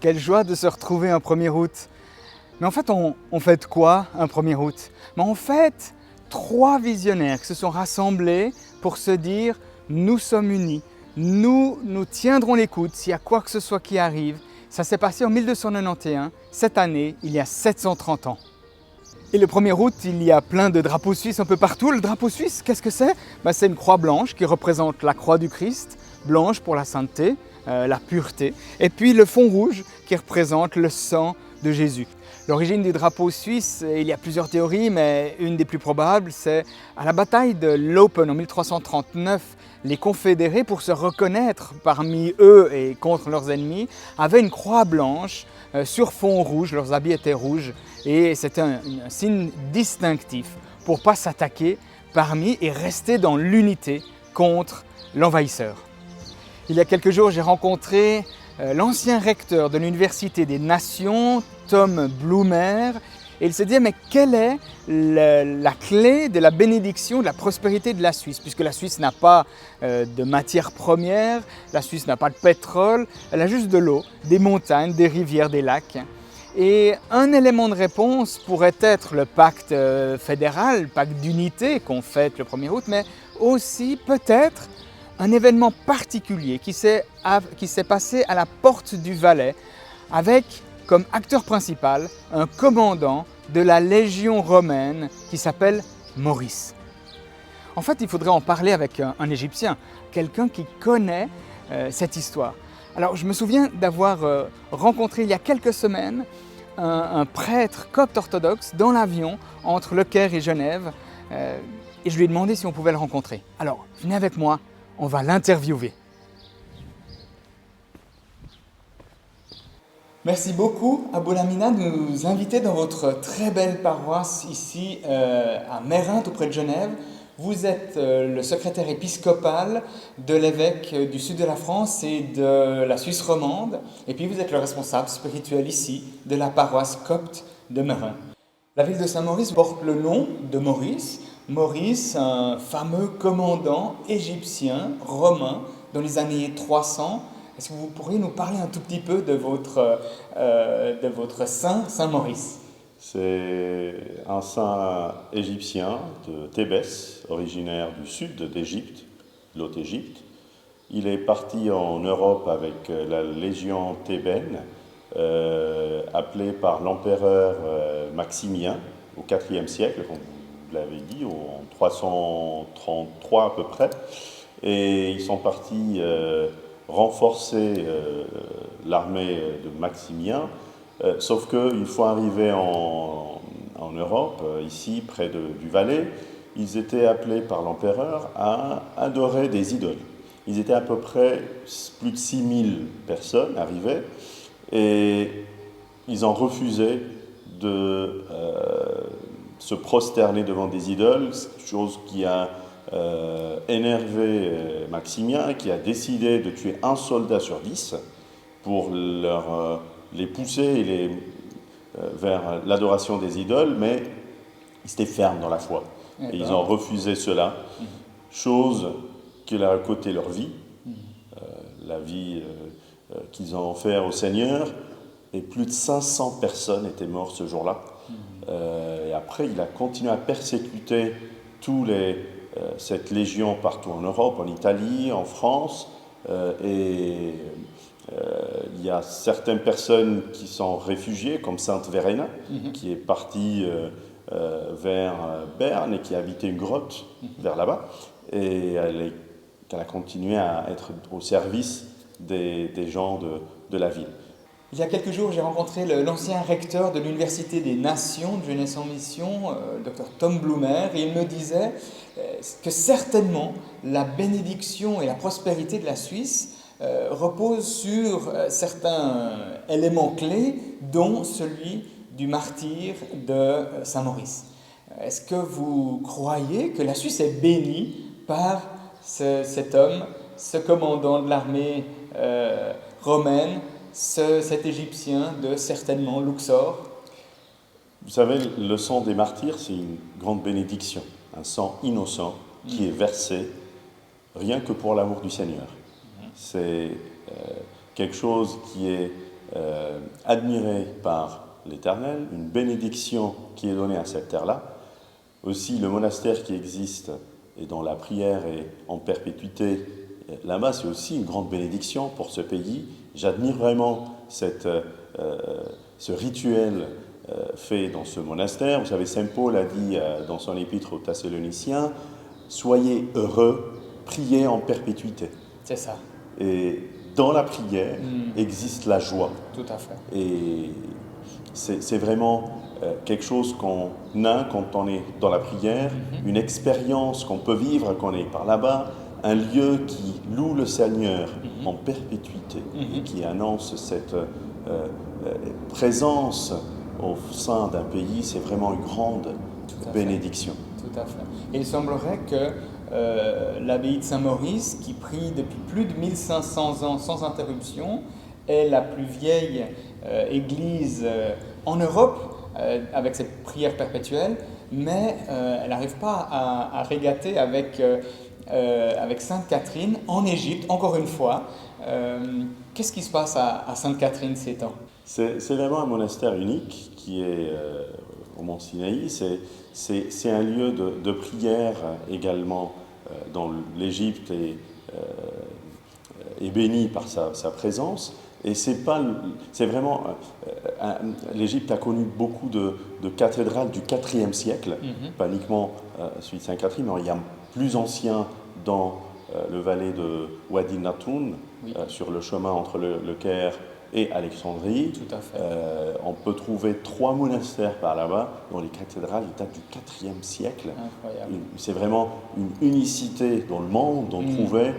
Quelle joie de se retrouver un 1er août. Mais en fait, on fête quoi un 1er août? On fête 3 visionnaires qui se sont rassemblés pour se dire « nous sommes unis, nous tiendrons les coudes s'il y a quoi que ce soit qui arrive ». Ça s'est passé en 1291, cette année, il y a 730 ans. Et le 1er août, il y a plein de drapeaux suisses un peu partout. Le drapeau suisse, qu'est-ce que c'est? C'est une croix blanche qui représente la croix du Christ, blanche pour la sainteté, la pureté, et puis le fond rouge qui représente le sang de Jésus. L'origine du drapeau suisse, il y a plusieurs théories, mais une des plus probables, c'est à la bataille de Laupen en 1339, les confédérés, pour se reconnaître parmi eux et contre leurs ennemis, avaient une croix blanche sur fond rouge, leurs habits étaient rouges, et c'était un signe distinctif pour ne pas s'attaquer parmi et rester dans l'unité contre l'envahisseur. Il y a quelques jours, j'ai rencontré l'ancien recteur de l'Université des Nations, Tom Blumer, et il se disait mais quelle est la clé de la bénédiction, de la prospérité de la Suisse, puisque la Suisse n'a pas de matières premières, la Suisse n'a pas de pétrole, elle a juste de l'eau, des montagnes, des rivières, des lacs. Et un élément de réponse pourrait être le pacte fédéral, le pacte d'unité qu'on fête le 1er août, mais aussi peut-être un événement particulier qui s'est passé à la porte du Valais avec comme acteur principal un commandant de la Légion romaine qui s'appelle Maurice. En fait, il faudrait en parler avec un Égyptien, quelqu'un qui connaît cette histoire. Alors, je me souviens d'avoir rencontré il y a quelques semaines un prêtre copte orthodoxe dans l'avion entre Le Caire et Genève et je lui ai demandé si on pouvait le rencontrer. Alors, venez avec moi, on va l'interviewer. Merci beaucoup, Abou Lamina, de nous inviter dans votre très belle paroisse ici à Mérinthe, auprès de Genève. Vous êtes le secrétaire épiscopal de l'évêque du sud de la France et de la Suisse romande. Et puis vous êtes le responsable spirituel ici de la paroisse copte de Mérinthe. La ville de Saint-Maurice porte le nom de Maurice. Maurice, un fameux commandant égyptien, romain, dans les années 300. Est-ce que vous pourriez nous parler un tout petit peu de votre saint, Saint Maurice? C'est un saint égyptien de Thébès, originaire du sud d'Égypte, l'Haute-Égypte. Il est parti en Europe avec la Légion thébaine, appelée par l'empereur Maximien au IVe siècle, comme vous l'avez dit, en 333 à peu près. Et ils sont partis renforcer l'armée de Maximien, sauf qu'une fois arrivés en Europe, ici près du Valais, ils étaient appelés par l'empereur à adorer des idoles. Ils étaient à peu près plus de 6000 personnes arrivées et ils ont refusé de se prosterner devant des idoles, chose qui a énervé Maximien, qui a décidé de tuer un soldat sur 10 pour les pousser vers l'adoration des idoles, mais ils étaient fermes dans la foi. Et ils ont refusé cela, chose qui leur a coûté leur vie, la vie qu'ils ont offert au Seigneur, et plus de 500 personnes étaient mortes ce jour-là. Et après, il a continué à persécuter cette légion partout en Europe, en Italie, en France, et il y a certaines personnes qui sont réfugiées, comme Sainte Verena, qui est partie vers Berne et qui habitait une grotte vers là-bas, et elle a continué à être au service des gens de la ville. Il y a quelques jours, j'ai rencontré l'ancien recteur de l'Université des Nations de Jeunesse en Mission, le Dr Tom Blumer, et il me disait que certainement la bénédiction et la prospérité de la Suisse reposent sur certains éléments clés, dont celui du martyre de Saint-Maurice. Est-ce que vous croyez que la Suisse est bénie par cet homme, ce commandant de l'armée romaine, cet Égyptien de certainement Luxor? Vous savez, le sang des martyrs, c'est une grande bénédiction, un sang innocent qui est versé rien que pour l'amour du Seigneur. C'est quelque chose qui est admiré par l'Éternel, une bénédiction qui est donnée à cette terre-là. Aussi, le monastère qui existe et dont la prière est en perpétuité, là-bas, c'est aussi une grande bénédiction pour ce pays. J'admire vraiment ce rituel fait dans ce monastère. Vous savez, Saint Paul a dit dans son épître aux Thessaloniciens, « Soyez heureux, priez en perpétuité ». C'est ça. Et dans la prière existe la joie. Tout à fait. Et c'est vraiment quelque chose qu'on a quand on est dans la prière, une expérience qu'on peut vivre quand on est par là-bas, un lieu qui loue le Seigneur en perpétuité et qui annonce cette présence au sein d'un pays. C'est vraiment une grande bénédiction. Tout à fait. Et il semblerait que l'abbaye de Saint-Maurice, qui prie depuis plus de 1500 ans sans interruption, est la plus vieille église en Europe avec ses prières perpétuelles, mais elle n'arrive pas à régater avec Sainte Catherine en Égypte, encore une fois. Qu'est-ce qui se passe à Sainte Catherine ces temps? C'est vraiment un monastère unique qui est au Mont Sinaï. C'est un lieu de prière également dont l'Égypte est bénie par sa présence. Et c'est vraiment, l'Égypte a connu beaucoup de cathédrales du IVe siècle, pas uniquement celui de Sainte Catherine, mais il y a plus ancien dans le vallée de Wadi Natoun, sur le chemin entre le Caire et Alexandrie. Tout à fait. On peut trouver 3 monastères par là-bas, dont les cathédrales datent du IVe siècle. Incroyable. C'est vraiment une unicité dans le monde, on trouvait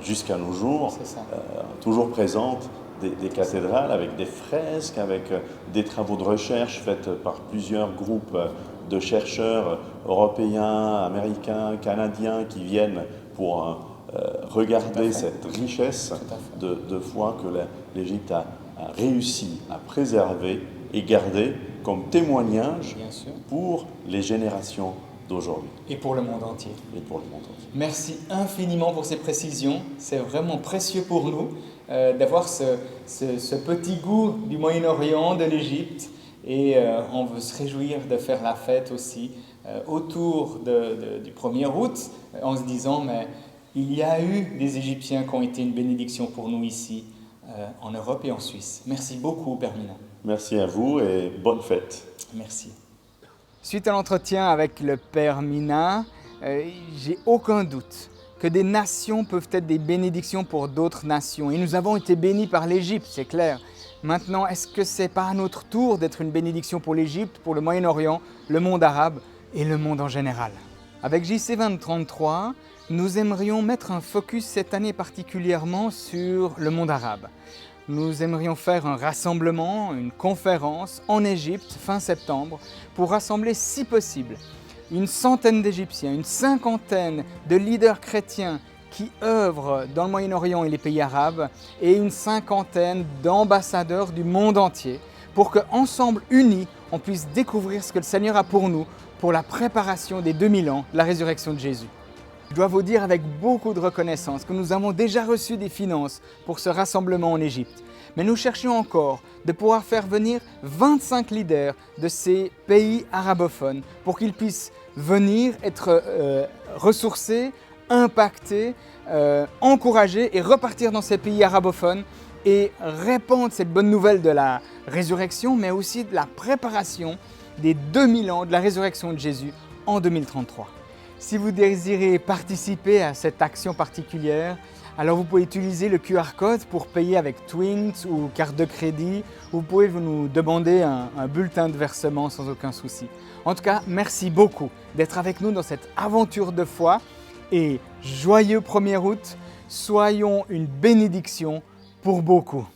jusqu'à nos jours, toujours présente, des cathédrales avec des fresques, avec des travaux de recherche faits par plusieurs groupes de chercheurs européens, américains, canadiens qui viennent pour regarder cette richesse de foi que l'Égypte a réussi à préserver et garder comme témoignage pour les générations d'aujourd'hui. Et pour le monde entier. Et pour le monde entier. Merci infiniment pour ces précisions. C'est vraiment précieux pour nous d'avoir ce petit goût du Moyen-Orient, de l'Égypte. Et on veut se réjouir de faire la fête aussi autour du 1er août, en se disant, mais il y a eu des Égyptiens qui ont été une bénédiction pour nous ici, en Europe et en Suisse. Merci beaucoup, Père Mina. Merci à vous et bonne fête. Merci. Suite à l'entretien avec le Père Mina, j'ai aucun doute que des nations peuvent être des bénédictions pour d'autres nations. Et nous avons été bénis par l'Égypte, c'est clair. Maintenant, est-ce que ce n'est pas à notre tour d'être une bénédiction pour l'Égypte, pour le Moyen-Orient, le monde arabe et le monde en général? Avec JC 2033, nous aimerions mettre un focus cette année particulièrement sur le monde arabe. Nous aimerions faire un rassemblement, une conférence en Égypte fin septembre pour rassembler, si possible, une centaine d'Égyptiens, une cinquantaine de leaders chrétiens qui œuvrent dans le Moyen-Orient et les pays arabes et une cinquantaine d'ambassadeurs du monde entier pour qu'ensemble, unis, on puisse découvrir ce que le Seigneur a pour nous pour la préparation des 2000 ans de la résurrection de Jésus. Je dois vous dire avec beaucoup de reconnaissance que nous avons déjà reçu des finances pour ce rassemblement en Égypte. Mais nous cherchions encore de pouvoir faire venir 25 leaders de ces pays arabophones pour qu'ils puissent venir être ressourcés, impactés, encouragés et repartir dans ces pays arabophones et répandre cette bonne nouvelle de la résurrection, mais aussi de la préparation des 2000 ans de la résurrection de Jésus en 2033. Si vous désirez participer à cette action particulière, alors vous pouvez utiliser le QR code pour payer avec Twint ou carte de crédit. Vous pouvez nous demander un bulletin de versement sans aucun souci. En tout cas, merci beaucoup d'être avec nous dans cette aventure de foi et joyeux 1er août. Soyons une bénédiction pour beaucoup.